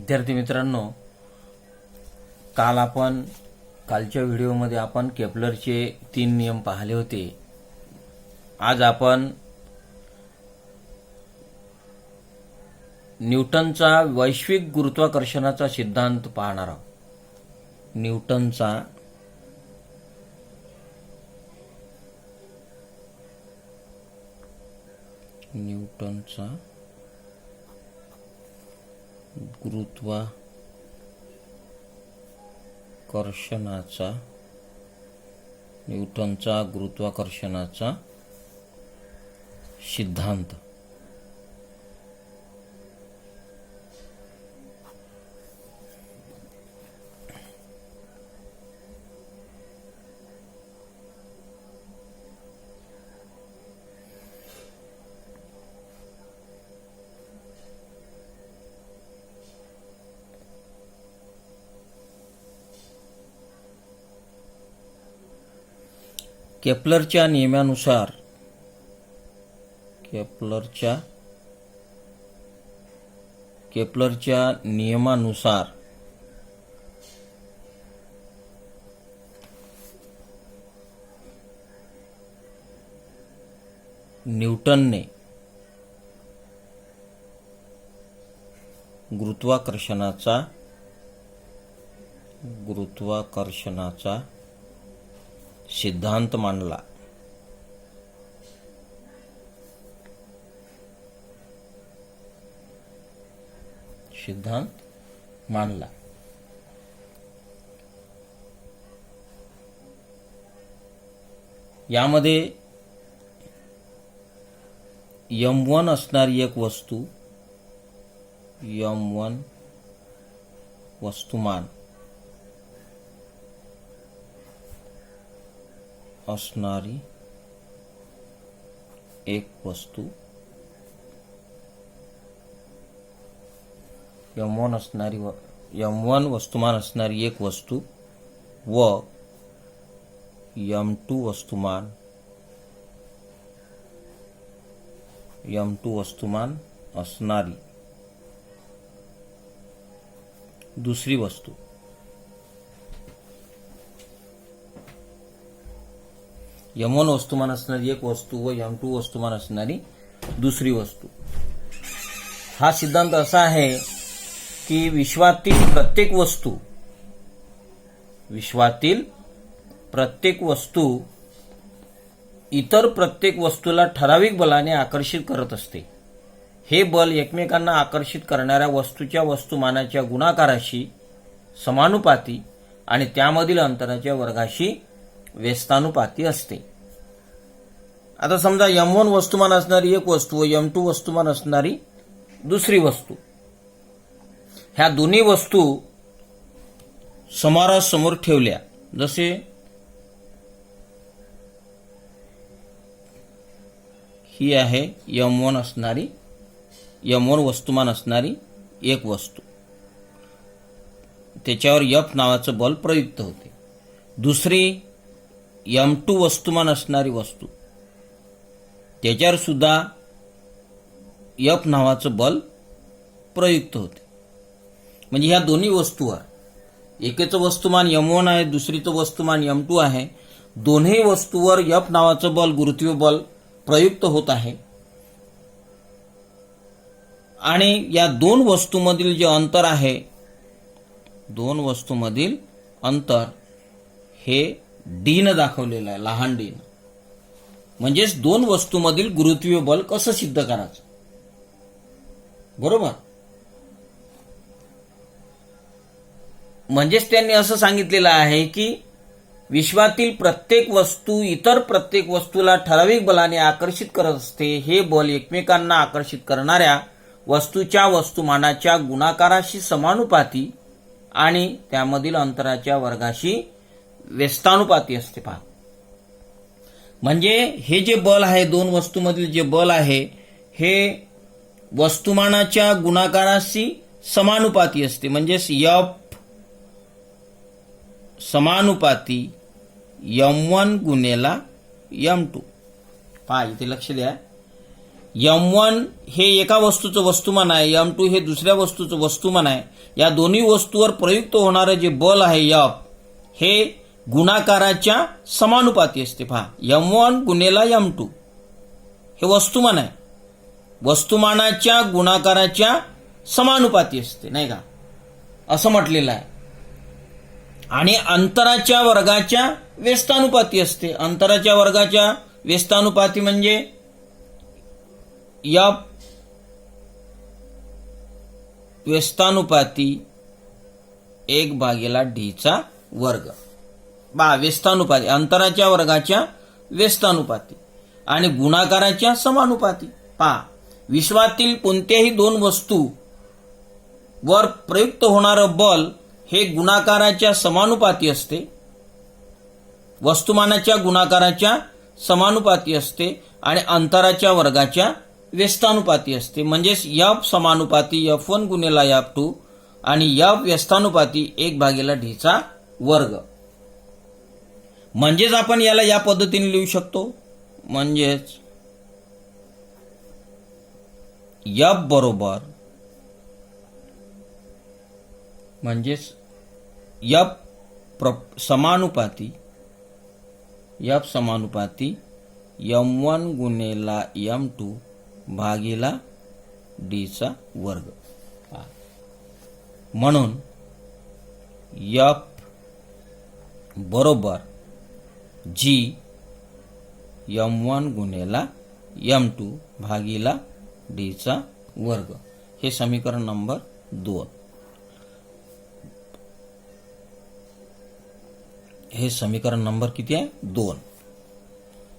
विद्यार्थी मित्रांनो, कालच्या व्हिडिओमध्ये आपण केपलरचे 3 नियम पाहिले होते. आज आपण न्यूटनचा वैश्विक गुरुत्वाकर्षणाचा सिद्धांत पाहणार आहोत. न्यूटनचा गुरुत्वाकर्षणाचा सिद्धांत. केपलरच्या नियमानुसार न्यूटनने गुरुत्वाकर्षणाचा सिद्धांत मांडला. यामध्ये m1 असणारी एक वस्तुमान असणारी एक वस्तू m1 वस्तुमान असणारी एक वस्तू व m2 वस्तुमान असणारी दुसरी वस्तू. m1 वस्तुमान असणारी एक वस्तू व m2 वस्तुमान असणारी दुसरी वस्तू. हा सिद्धांत असा आहे की विश्वातील प्रत्येक वस्तू इतर प्रत्येक वस्तूला ठराविक बलाने आकर्षित करत असते. हे बल एकमेकांना आकर्षित करणाऱ्या वस्तूच्या वस्तुमानाच्या गुणाकाराशी समानुपाती आणि त्यामधील अंतराच्या वर्गाशी व्यस्तानुपाती असते. आता समजा m1 वस्तुमान असणारी एक वस्तू व m2 वस्तुमान असणारी दुसरी वस्तू. ह्या दोन्ही वस्तू समोरासमोर ठेवल्या. जसे ही आहे m1 वस्तुमान असणारी एक वस्तू. त्याच्यावर F नावाचं बल प्रयुक्त होते. दुसरी m2 वस्तुमान असणारी वस्तू, त्याच्यावर सुद्धा F नावाचं बल प्रयुक्त होते. म्हणजे ह्या दोन्ही वस्तूवर, एकेचं वस्तुमान m1 आहे, दुसरीचं वस्तुमान m2 आहे. दोन्ही वस्तूवर F नावाचं बल, गुरुत्वीय बल प्रयुक्त होत आहे. आणि या दोन वस्तूमधील जे अंतर आहे, अंतर हे d न दाखवलेलं आहे, लहान d. म्हणजेच दोन वस्तूमधील गुरुत्वीय बल कसं सिद्ध करायचं, बरोबर. म्हणजेच त्यांनी असं सांगितलेलं आहे की विश्वातील प्रत्येक वस्तू इतर प्रत्येक वस्तूला ठराविक बलाने आकर्षित करत असते. हे बल एकमेकांना आकर्षित करणाऱ्या वस्तूच्या वस्तुमानाच्या गुणाकाराशी समानुपाती आणि त्यामधील अंतराच्या वर्गाशी व्यस्तानुपाती असते. पहा, म्हणजे हे जे बल आहे, दोन वस्तूमधील जे बल आहे, हे वस्तुमानाच्या गुणाकाराशी समानुपाती असते. म्हणजेच F समानुपाती m1 गुणेला m2. पहा, इथे लक्ष द्या. M1 हे एका वस्तूचं वस्तुमान आहे, M2 हे दुसऱ्या वस्तूचं वस्तुमान आहे. या दोन्ही वस्तूवर प्रयुक्त होणारं जे बल आहे F हे गुणाकाराच्या समानुपाती असते. पहा, M1 गुणेला M2 हे वस्तुमान आहे, वस्तुमानाच्या गुणाकाराच्या समानुपाती असते, नाही का, असं म्हटलेलं आहे. आणि अंतराच्या वर्गाच्या व्यस्तानुपाती असते. अंतराच्या वर्गाच्या व्यस्तानुपाती म्हणजे F व्यस्तानुपाती 1/d चा वर्ग. व्यस्तानुपाती, अंतराच्या वर्गाच्या व्यस्तानुपाती आणि गुणाकाराच्या समानुपाती. विश्वातील कोणत्याही दोन वस्तू वर प्रयुक्त होणारं बल हे गुणाकाराच्या समानुपाती असते, वस्तुमानाच्या गुणाकाराच्या समानुपाती असते आणि अंतराच्या वर्गाच्या व्यस्तानुपाती असते. म्हणजेच F समानुपाती F1 गुणेला F2 आणि F व्यस्तानुपाती 1/d चा वर्ग. म्हणजेच आपण याला या पद्धतीने लिहू शकतो. म्हणजेच F बरोबर म्हणजेच F समानुपाती M1 गुणेला M2 भागीला d चा वर्ग. म्हणून F बरोबर G M1 गुणेला M2 भागीला d चा वर्ग. हे समीकरण नंबर 2. हे समीकरण नंबर किती आहे? 2.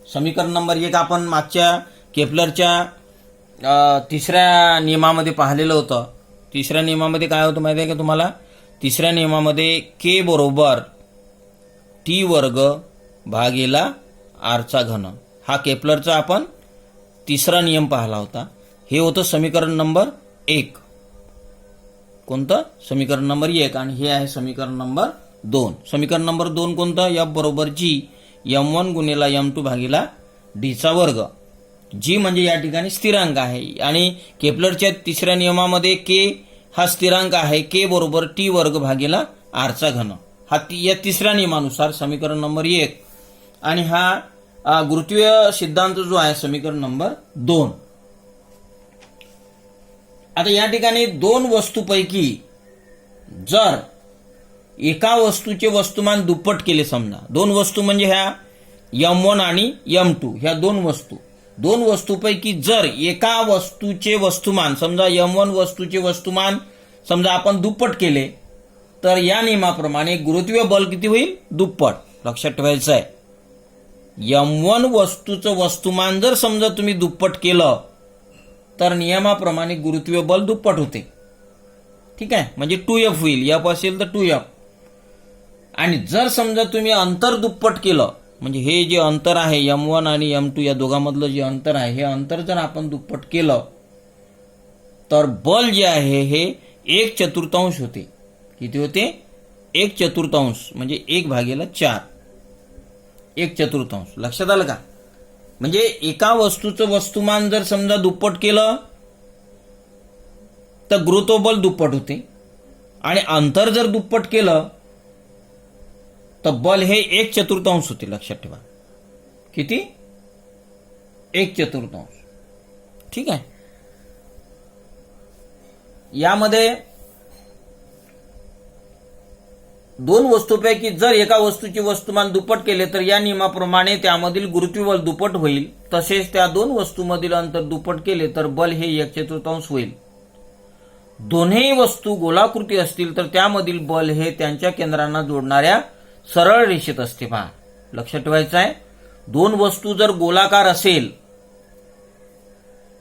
समीकरण नंबर 1 आपण मागच्या केपलरच्या तिसऱ्या नियमामध्ये पाहिलेलं होतं. तिसऱ्या नियमामध्ये काय होतं माहिती आहे का तुम्हाला? तिसऱ्या नियमामध्ये k बरोबर t वर्ग भागीला r चा घन, हा केपलरचा आपण तिसरा नियम पाहिला होता. हे होतं समीकरण नंबर 1. कोणतं? समीकरण नंबर 1. आणि हे आहे समीकरण नंबर 2. समीकरण नंबर 2 कोणतं? F बरोबर G M1 गुणेला M2 भागीला d चा वर्ग. G म्हणजे या ठिकाणी स्थिरांक आहे आणि केपलरच्या तिसऱ्या नियमामध्ये k हा स्थिरांक आहे. k बरोबर t वर्ग भागीला r चा घन, हा या तिसऱ्या नियमानुसार समीकरण नंबर 1. आणि हा गुरुत्वीय सिद्धांत जो आहे समीकरण नंबर 2. आता या ठिकाणी दोन वस्तूपैकी जर एका वस्तूचे वस्तुमान दुप्पट केले, समजा दोन वस्तू म्हणजे ह्या M1 आणि M2 ह्या दोन वस्तूपैकी जर एका वस्तूचे वस्तुमान, समजा M1 वस्तूचे वस्तुमान समजा आपण दुप्पट केले, तर या नियमाप्रमाणे गुरुत्वीय बल किती होईल? दुप्पट. लक्षात ठेवायचं आहे, M1 वस्तूचं वस्तुमान जर समजा तुम्ही दुप्पट केलं तर नियमाप्रमाणे गुरुत्वीय बल दुप्पट होते. ठीक आहे, म्हणजे 2F होईल. F असेल तर 2F. आणि जर समजा तुम्ही अंतर दुप्पट केलं, म्हणजे हे जे अंतर आहे M1 आणि M2 या दोघांमधलं जे अंतर आहे, हे अंतर जर आपण दुप्पट केलं तर बल जे आहे हे 1/4 होते. किती होते? 1/4 म्हणजे 1/4. 1/4. लक्षात आलं का? म्हणजे एका वस्तूचं वस्तुमान जर समजा दुप्पट केलं तर गुरुत्वबल दुप्पट होते आणि अंतर जर दुप्पट केलं तर बल हे 1/4 होते. लक्षात ठेवा, किती? 1/4. ठीक आहे. यामध्ये दोन वस्तूपैकी जर एका वस्तूचे वस्तुमान दुप्पट केले तर या नियमाप्रमाणे त्यामधील गुरुत्वीय बल दुप्पट होईल. तसेच त्या दोन वस्तूमधील अंतर दुप्पट केले तर बल हे 1/4 होईल. दोन्ही वस्तू गोलाकृती असतील तर त्यामधील बल हे त्यांच्या केंद्रांना जोडणाऱ्या सरळ रेषेत असते. पहा, लक्षात ठेवायचं आहे, दोन वस्तू जर गोलाकार असेल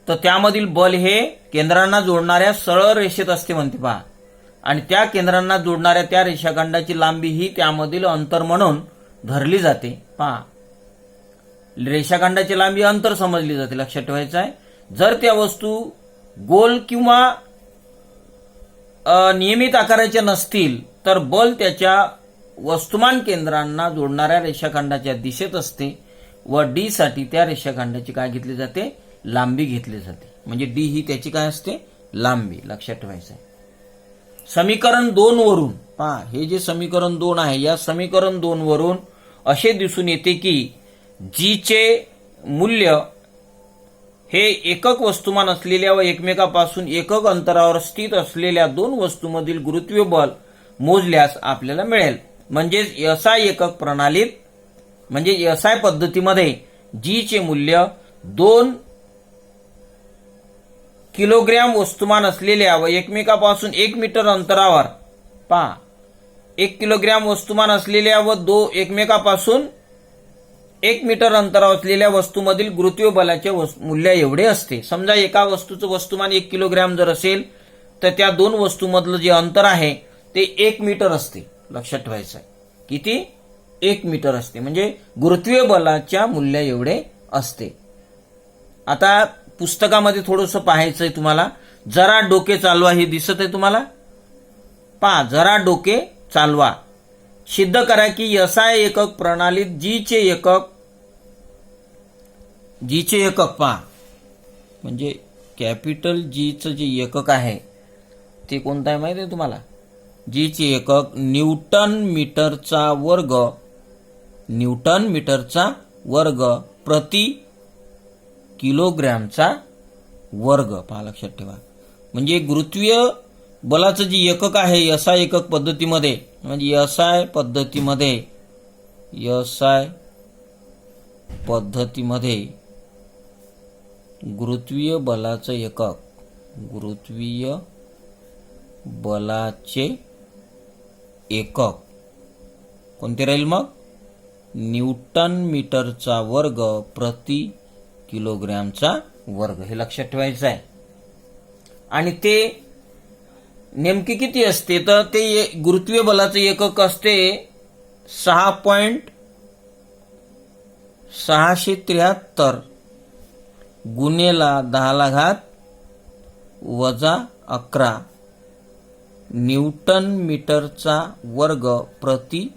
तर त्यामधील बल हे केंद्रांना जोडणाऱ्या सरळ रेषेत असते म्हणते. पहा, आणि त्या केंद्रांना जोडणाऱ्या त्या रेषाखंडाची लांबी ही त्यामधील अंतर म्हणून धरली जाते. पहा, रेषाखंडाची लांबी अंतर समजली जाते. लक्षात ठेवायचं आहे, जर त्या वस्तू गोल किंवा नियमित आकाराच्या नसतील तर बल त्याच्या वस्तुमान केंद्रांना जोडणाऱ्या रेषाखंडाच्या दिशेत असते व डी साठी त्या रेषाखंडाची काय घेतली जाते? लांबी घेतली जाते. म्हणजे डी ही त्याची काय असते, लांबी. लक्षात ठेवायचं आहे. समीकरण 2 वरून पहा, हे जे समीकरण 2 आहे, या समीकरण 2 वरून असे दिसून येते की जी चे मूल्य हे एकक वस्तुमान असलेल्या व एकमेकापासून एकक अंतरावर स्थित असलेल्या दोन वस्तूंमधील गुरुत्वीय बल मोजल्यास आपल्याला मिळेल. म्हणजेच एसआय एकक प्रणालीत म्हणजे एसआय पद्धतीमध्ये जी चे मूल्य 2 किलोग्रॅम वस्तुमान असलेल्या व एकमेकापासून 1 मीटर अंतरावर पहा 1 किलोग्रॅम वस्तुमान असलेल्या व एकमेकापासून 1 मीटर अंतरावर असलेल्या वस्तूमधील गुरुत्वीय बलाचे मूल्य एवढे असते. समजा एका वस्तूचं वस्तुमान 1 किलोग्रॅम जर असेल तर त्या दोन वस्तूमधलं जे अंतर आहे ते 1 मीटर असते. लक्षात ठेवायचं आहे. किती? 1 मीटर असते. म्हणजे गुरुत्वीय बलाच्या मूल्य एवढे असते. आता पुस्तकामध्ये थोडंसं पाहायचंय तुम्हाला. जरा डोके चालवा हे दिसत आहे तुम्हाला. पहा, जरा डोके चालवा. सिद्ध करा की एसआय एकक प्रणालीत जी चे एकक पहा, म्हणजे कॅपिटल जी चं जे एकक आहे ते कोणतं आहे माहिती आहे तुम्हाला? जी चे एकक न्यूटन मीटरचा वर्ग प्रति किलोग्रॅमचा वर्ग. पहा, लक्षात ठेवा. म्हणजे गुरुत्वीय बलाचं जे एकक आहे एसआय एकक पद्धतीमध्ये, म्हणजे एसआय पद्धतीमध्ये गुरुत्वीय बलाचे एकक कोणते राहील मग? न्यूटन मीटरचा वर्ग प्रति किलोग्रॅमचा वर्ग. हे लक्षात ठेवायचं आहे. आणि ते नेमके किती असते तर ते गुरुत्वीय बलाचे एकक असते 6.673 गुणेला 10⁻⁻11 न्यूटन मीटरचा वर्ग प्रति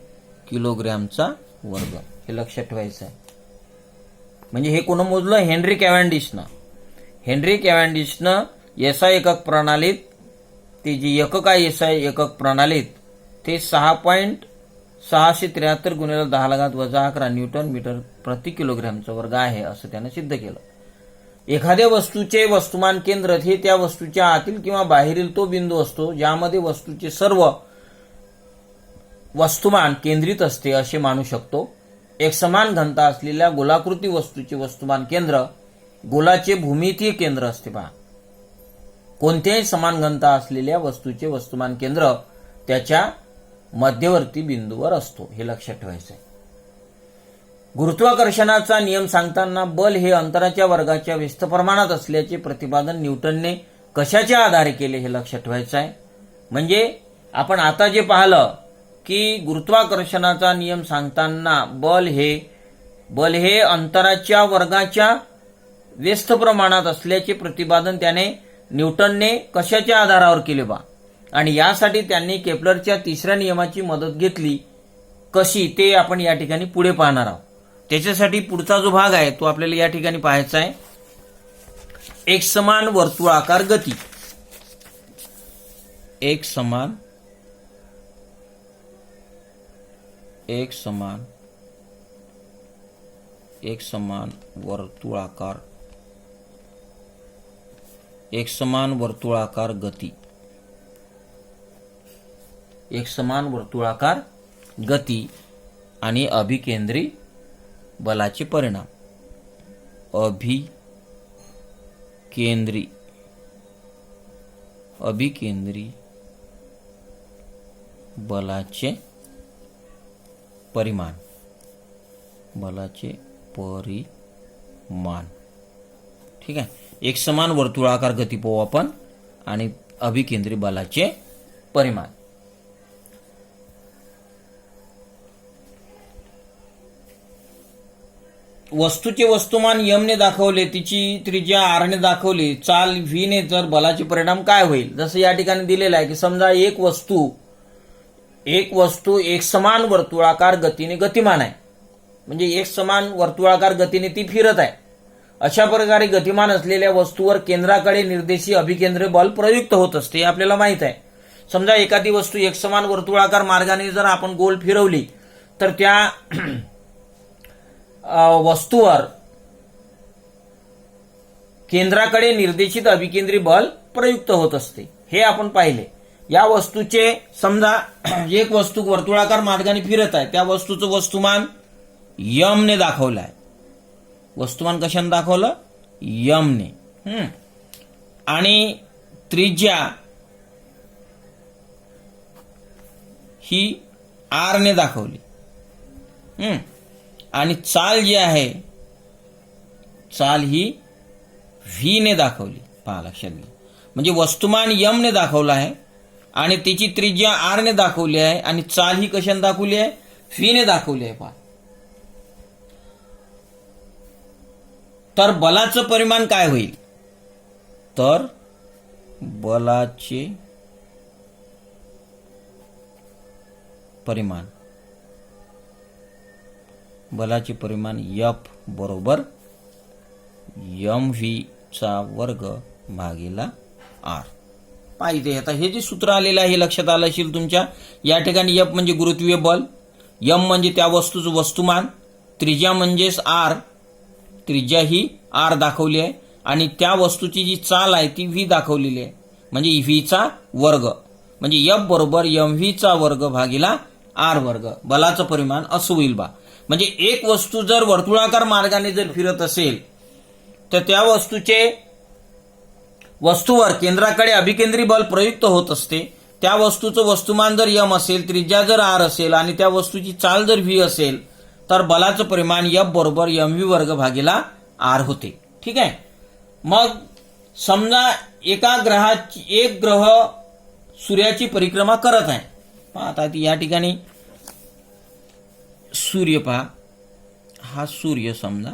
किलोग्रॅमचा वर्ग. हे लक्षात ठेवायचं आहे. म्हणजे हे कोण मोजलं? हेनरी कॅव्हेंडिशनं एसआय एकक प्रणालीत ते जे एकक आहे एसआय एकक प्रणालीत ते 6.673 गुणिले 10⁻11 न्यूटन मीटर प्रति किलोग्रॅमचा वर्ग आहे असं त्यानं सिद्ध केलं. एखाद्या वस्तूचे वस्तुमान केंद्र हे त्या वस्तूच्या आतील किंवा बाहेरील तो बिंदू असतो ज्यामध्ये वस्तूचे सर्व वस्तुमान केंद्रित असते असे मानू शकतो. एक समान घनता असलेल्या गोलाकृती वस्तूचे वस्तुमान केंद्र गोलाचे भूमितीय केंद्र असते. पहा, कोणत्याही समान घनता असलेल्या वस्तूचे वस्तुमान केंद्र त्याच्या मध्यवर्ती बिंदूवर असतो. हे लक्षात ठेवायचं आहे. गुरुत्वाकर्षणाचा नियम सांगताना बल हे अंतराच्या वर्गाच्या व्यस्त प्रमाणात असल्याचे प्रतिपादन न्यूटनने कशाच्या आधारे केले हे लक्षात ठेवायचं आहे. म्हणजे आपण आता जे पाहिलं की गुरुत्वाकर्षणाचा नियम सांगताना बल हे अंतराच्या वर्गाच्या व्यस्त प्रमाणात असल्याचे प्रतिपादन त्याने न्यूटनने कशाच्या आधारावर केले बा. आणि यासाठी त्यांनी केपलरच्या तिसऱ्या नियमाची मदत घेतली. कशी ते आपण या ठिकाणी पुढे पाहणार आहोत. त्याच्यासाठी पुढचा जो भाग आहे तो आपल्याला या ठिकाणी पाहायचा आहे. एकसमान वर्तुळाकार गती. एकसमान वर्तुळाकार गती. एकसमान वर्तुळाकार गती आणि अभिकेंद्री बलाचे परिणाम. अभिकेंद्री बलाचे परिमाण. ठीक आहे. एकसमान वर्तुळाकार गती पाहू आपण आणि अभिकेंद्री बलाचे परिमाण. वस्तूचे वस्तुमान एम ने दाखवले, तिची त्रिज्या आर ने दाखवली, चाल व्ही ने, तर बलाचे परिणाम काय होईल? जसं या ठिकाणी दिलेलं आहे की समजा एक वस्तू एकसमान वर्तुळाकार गतीने गतिमान आहे. म्हणजे एक समान वर्तुळाकार गतीने ती फिरत आहे अशा प्रकारे गतिमान असलेल्या वस्तूवर केंद्राकडे निर्देशी अभिकेंद्री बल प्रयुक्त होत असते, हे आपल्याला माहित आहे. समजा एखादी वस्तू एकसमान वर्तुळाकार मार्गाने जर आपण गोल फिरवली तर त्या वस्तूवर केंद्राकडे निर्देशित अभिकेंद्री बल प्रयुक्त होत असते, हे आपण पाहिले. या वस्तूचे समजा एक वस्तू वर्तुळाकार मार्गाने फिरत आहे, त्या वस्तूचं वस्तुमान यम ने दाखवलं आहे. वस्तुमान कशाने दाखवलं? यम ने. आणि त्रिज्या ही आर ने दाखवली. आणि चाल जी आहे, चाल ही व्ही ने दाखवली. पहा, लक्षात घ्या. म्हणजे वस्तुमान यम ने दाखवलं आहे आणि त्याची त्रिज्या आर ने दाखवली आहे आणि चाल ही कशाने दाखवली आहे? व्ही ने दाखवली आहे. पहा, तर बलाचं परिमाण काय होईल? तर बलाचे परिमाण F बरोबर mv चा वर्ग भागिला r. पाहिजे आता हे जे सूत्र आलेलं आहे हे लक्षात आलं असेल तुमच्या. या ठिकाणी F म्हणजे गुरुत्वीय बल, m म्हणजे त्या वस्तूचं वस्तुमान, त्रिज्या म्हणजेच r, त्रिज्या ही r दाखवली आहे आणि त्या वस्तूची जी चाल आहे ती v दाखवलेली आहे, म्हणजे v चा वर्ग, म्हणजे F बरोबर mv चा वर्ग भागिला r वर्ग. बलाचं परिमाण असं होईल बा. म्हणजे एक वस्तू जर वर्तुळाकार मार्गाने जर फिरत असेल तर त्या वस्तूवर केंद्राकडे अभिकेंद्री बल प्रयुक्त होत असते. त्या वस्तूचं वस्तुमान जर m असेल, त्रिज्या जर r असेल आणि त्या वस्तूची चाल जर v असेल तर बलाचं परिमाण F बरोबर mv वर्ग भागिला r होते. ठीक आहे. मग समजा एक ग्रह सूर्याची परिक्रमा करत आहे. पहा आता या ठिकाणी सूर्य, पहा हा सूर्य समजा,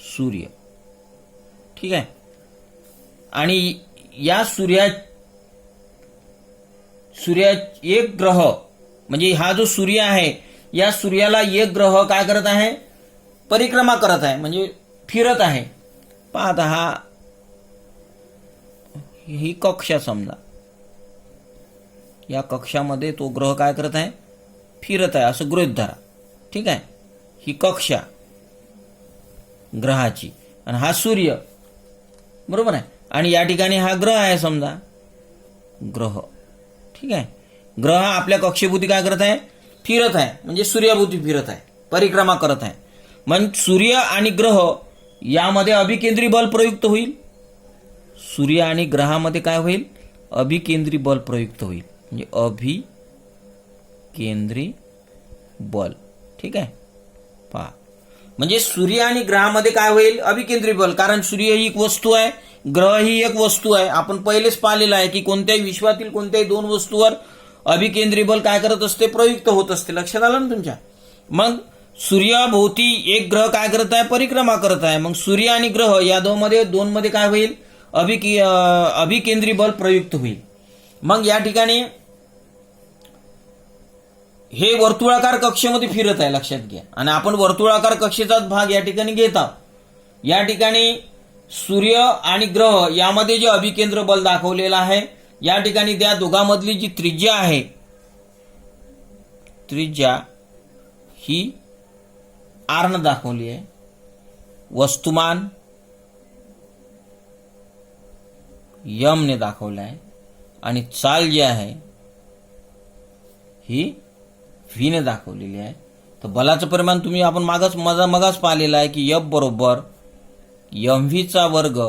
सूर्य. ठीक आहे. आणि या सूर्या एक ग्रह म्हणजे हा जो सूर्य आहे, या सूर्याला एक ग्रह काय करत आहे? परिक्रमा करत आहे, म्हणजे फिरत आहे. पहा आता ही कक्षा समजा, या कक्षामध्ये तो ग्रह काय करत आहे? फिरत आहे, असं गृहीत धरा. ठीक आहे. ही कक्षा ग्रहाची आणि हा सूर्य, बरोबर आहे. आणि या ठिकाणी हा ग्रह आहे समजा, ग्रह. ठीक आहे. ग्रह आपल्या कक्षेभोवती काय करत आहे? फिरत आहे, म्हणजे सूर्याभोवती फिरत आहे, परिक्रमा करत आहे. मग सूर्य आणि ग्रह यामध्ये अभिकेंद्री बल प्रयुक्त होईल. सूर्य आणि ग्रहामध्ये काय होईल? अभिकेंद्री बल प्रयुक्त होईल, म्हणजे अभिकेंद्री बल. ठीक आहे. पहा, म्हणजे सूर्य आणि ग्रहामध्ये काय होईल? अभिकेंद्री बल. कारण सूर्य ही एक वस्तू आहे, ग्रह ही एक वस्तू आहे. आपण पहिलेच पाहिलेलं आहे की कोणत्याही विश्वातील कोणत्याही दोन वस्तूवर अभिकेंद्री बल काय करत असते? प्रयुक्त होत असते. लक्षात आलं ना तुमच्या? मग सूर्याभोवती एक ग्रह काय करत आहे? परिक्रमा करत आहे. मग सूर्य आणि ग्रह या दोन मध्ये काय होईल? अभिकेंद्री बल प्रयुक्त होईल. मग या ठिकाणी हे वर्तुळाकार कक्षेमध्ये फिरत आहे, लक्षात घ्या. आणि आपण वर्तुळाकार कक्षेचाच भाग या ठिकाणी घेत आहोत. या ठिकाणी सूर्य आणि ग्रह यामध्ये जे अभिकेंद्र बल दाखवलेलं आहे, या ठिकाणी त्या दोघांमधली जी त्रिज्या आहे, त्रिज्या ही r ने दाखवली आहे, वस्तुमान m ने दाखवलं आहे आणि चाल जी आहे ही v ने दाखवलेली आहे. तर बलाचं परिमाण तुम्ही आपण मगाच पाहिलेलं आहे की F बरोबर mv चा वर्ग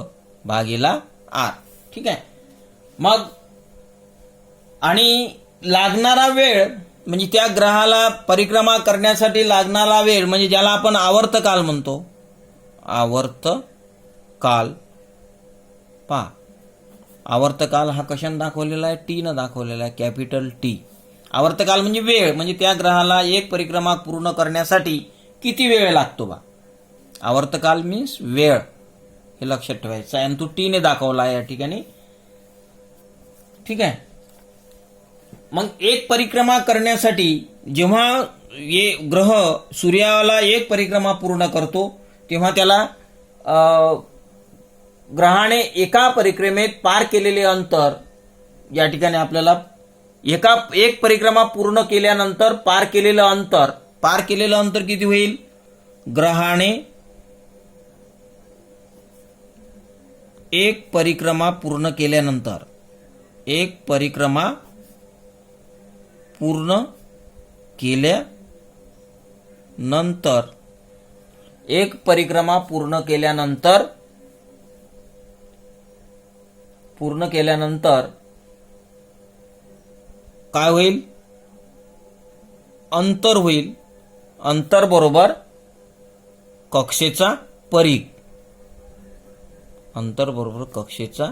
भागिला r. ठीक आहे. मग आणि लागणारा वेळ म्हणजे त्या ग्रहाला परिक्रमा करण्यासाठी लागणारा वेळ म्हणजे ज्याला आपण आवर्तकाल म्हणतो, आवर्तकाल. पहा, आवर्तकाल हा कशाने दाखवलेला आहे? टी ने दाखवलेला आहे, कॅपिटल टी. आवर्तकाल म्हणजे वेळ, म्हणजे त्या ग्रहाला एक परिक्रमा पूर्ण करण्यासाठी किती वेळ लागतो बा. आवर्तकाल मीन्स वेळ, हे लक्षात ठेवायचं आहे. आणि तो टी ने दाखवला आहे या ठिकाणी. ठीक आहे. मग एक परिक्रमा करण्यासाठी जेव्हा ग्रह सूर्याला एक परिक्रमा पूर्ण करतो तेव्हा त्याला ग्रहाने एका परिक्रमेत पार केलेले अंतर, या ठिकाणी आपल्याला एक परिक्रमा पूर्ण केल्यानंतर पार केलेलं अंतर किती होईल? ग्रहाने एक परिक्रमा पूर्ण केल्यानंतर एक परिक्रमा पूर्ण केल्यानंतर काय होईल? अंतर होईल. अंतर बरोबर कक्षेचा परिघ. अंतर बरोबर कक्षेचा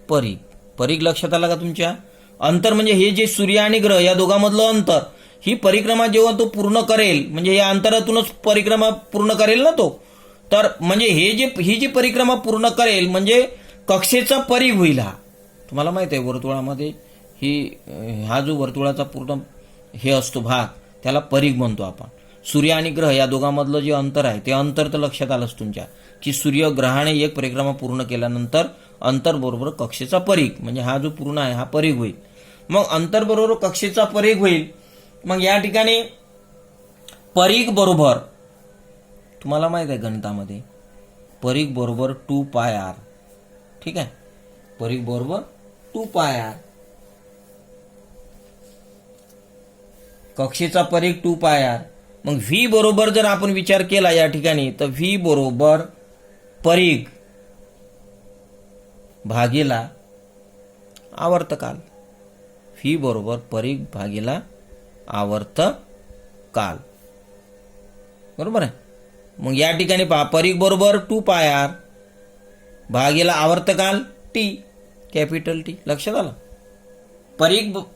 परिघ. परिघ लक्षात आला का तुमच्या? अंतर म्हणजे हे जे सूर्य आणि ग्रह या दोघांमधलं अंतर, ही परिक्रमा जेव्हा तो पूर्ण करेल, म्हणजे या अंतरातूनच परिक्रमा पूर्ण करेल ना तो, तर म्हणजे ही जी परिक्रमा पूर्ण करेल म्हणजे कक्षेचा परिघ होईल. हा तुम्हाला माहित आहे, वर्तुळामध्ये हा जो वर्तुळाचा पूर्ण हे असतो भाग, त्याला परिघ म्हणतो आपण. सूर्य आणि ग्रह या दोघांमधलं जे अंतर आहे ते अंतर तर लक्षात आलंच तुमच्या, की सूर्य ग्रहाने एक परिक्रमा पूर्ण केल्यानंतर अंतर बरोबर कक्षेचा परिघ, म्हणजे हा जो पूर्ण आहे हा परिघ होईल. मग अंतर बरोबर कक्षेचा परिघ होईल. मग या ठिकाणी परिघ बरोबर, तुम्हाला माहित आहे गणितामध्ये परिघ बरोबर 2πr. ठीक आहे, परिघ बरोबर 2πr. कक्षेचा परिघ 2πr. मग व्ही बरोबर जर आपण विचार केला या ठिकाणी, तर व्ही बरोबर परिघ भागीला आवर्तकाल. व्ही बरोबर परिघ भागीला आवर्तकाल. बरोबर आहे. मग या ठिकाणी पहा, परिघ बरोबर 2πr भागीला आवर्तकाल टी, कॅपिटल टी. लक्षात आलं?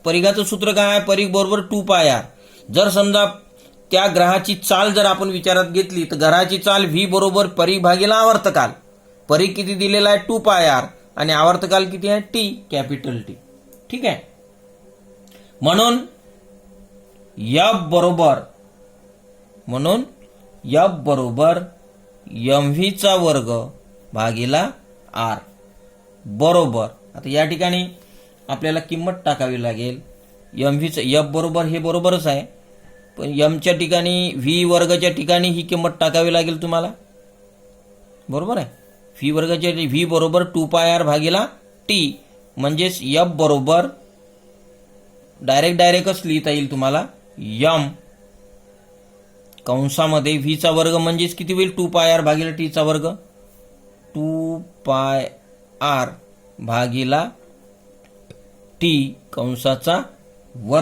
परिघाचं सूत्र काय आहे? परिघ बरोबर 2πr. जर समजा त्या ग्रहाची चाल जर आपण विचारात घेतली, तर ग्रहाची चाल व्ही बरोबर परिघ भागीला आवर्तकाल. परिघ किती दिलेला आहे? 2πr, आणि आवर्तकाल किती आहे? T, capital T. ठीक आहे. म्हणून एफ बरोबर mv चा वर्ग भागीला आर बरोबर. आता या ठिकाणी आपल्याला किंमत टाकावी लागेल. mvचं एफ बरोबर हे बरोबरच आहे, पण एमच्या ठिकाणी व्ही वर्गाच्या ठिकाणी ही किंमत टाकावी लागेल तुम्हाला. बरोबर आहे. व्ही बरोबर 2πr भागीला टी, म्हणजेच एफ बरोबर डायरेक्टच लिहिता येईल तुम्हाला यम कंसामध्ये व्ही चा वर्ग म्हणजेच किती होईल? 2πr भागीला टी चा वर्ग. 2πr भागीला टी कंसाचा वर्ग.